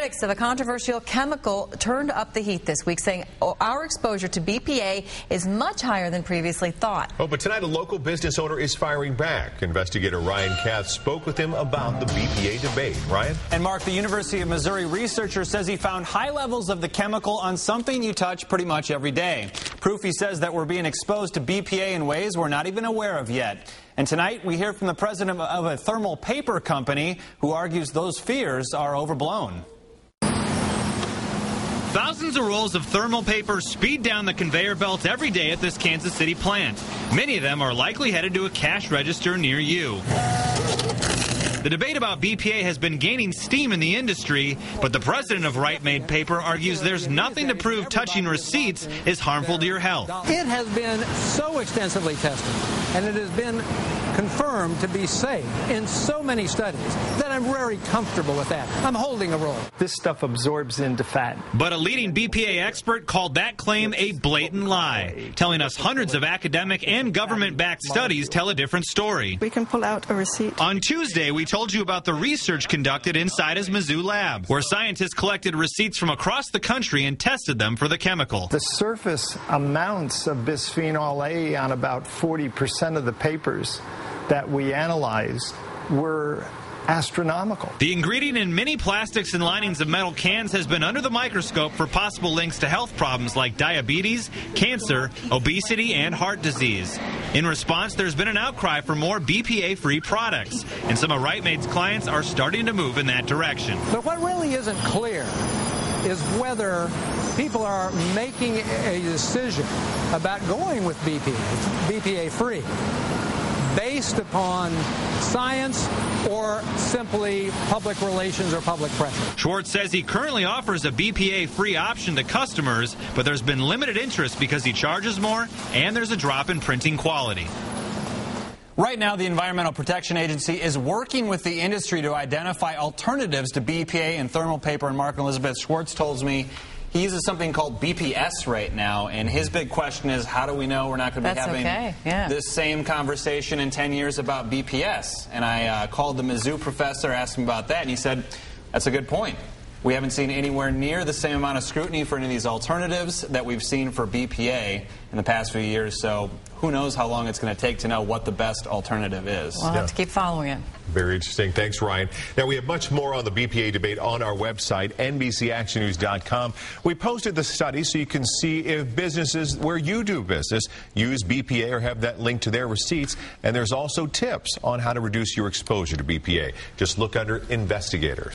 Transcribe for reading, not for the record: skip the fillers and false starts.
Critics of a controversial chemical turned up the heat this week, saying our exposure to BPA is much higher than previously thought. Oh, but tonight a local business owner is firing back. Investigator Ryan Katz spoke with him about the BPA debate. Ryan? And Mark, the University of Missouri researcher says he found high levels of the chemical on something you touch pretty much every day. Proof, he says, that we're being exposed to BPA in ways we're not even aware of yet. And tonight we hear from the president of a thermal paper company who argues those fears are overblown. Thousands of rolls of thermal paper speed down the conveyor belt every day at this Kansas City plant. Many of them are likely headed to a cash register near you. The debate about BPA has been gaining steam in the industry, but the president of Right Made Paper argues there's nothing to prove touching receipts is harmful to your health. It has been so extensively tested, and it has been confirmed to be safe in so many studies that I'm very comfortable with that. I'm holding a roll. This stuff absorbs into fat. But a leading BPA expert called that claim a blatant lie, telling us hundreds of academic and government-backed studies tell a different story. We can pull out a receipt. On Tuesday, we told you about the research conducted inside his Mizzou lab, where scientists collected receipts from across the country and tested them for the chemical. The surface amounts of bisphenol A on about 40% of the papers that we analyzed were astronomical. The ingredient in many plastics and linings of metal cans has been under the microscope for possible links to health problems like diabetes, cancer, obesity, and heart disease. In response, there's been an outcry for more BPA-free products, and some of Right Made's clients are starting to move in that direction. But what really isn't clear is whether people are making a decision about going with BPA-free based upon science or simply public relations or public pressure. Schwartz says he currently offers a BPA-free option to customers, but there's been limited interest because he charges more and there's a drop in printing quality. Right now, the Environmental Protection Agency is working with the industry to identify alternatives to BPA and thermal paper. And Mark and Elizabeth, Schwartz tells me he uses something called BPS right now, and his big question is, how do we know we're not going to be having this same conversation in 10 years about BPS? And I called the Mizzou professor, asked him about that, and he said, that's a good point. We haven't seen anywhere near the same amount of scrutiny for any of these alternatives that we've seen for BPA in the past few years, so who knows how long it's going to take to know what the best alternative is. We'll have to keep following it. Very interesting. Thanks, Ryan. Now, we have much more on the BPA debate on our website, NBCActionNews.com. We posted the study so you can see if businesses where you do business use BPA or have that link to their receipts. And there's also tips on how to reduce your exposure to BPA. Just look under investigators.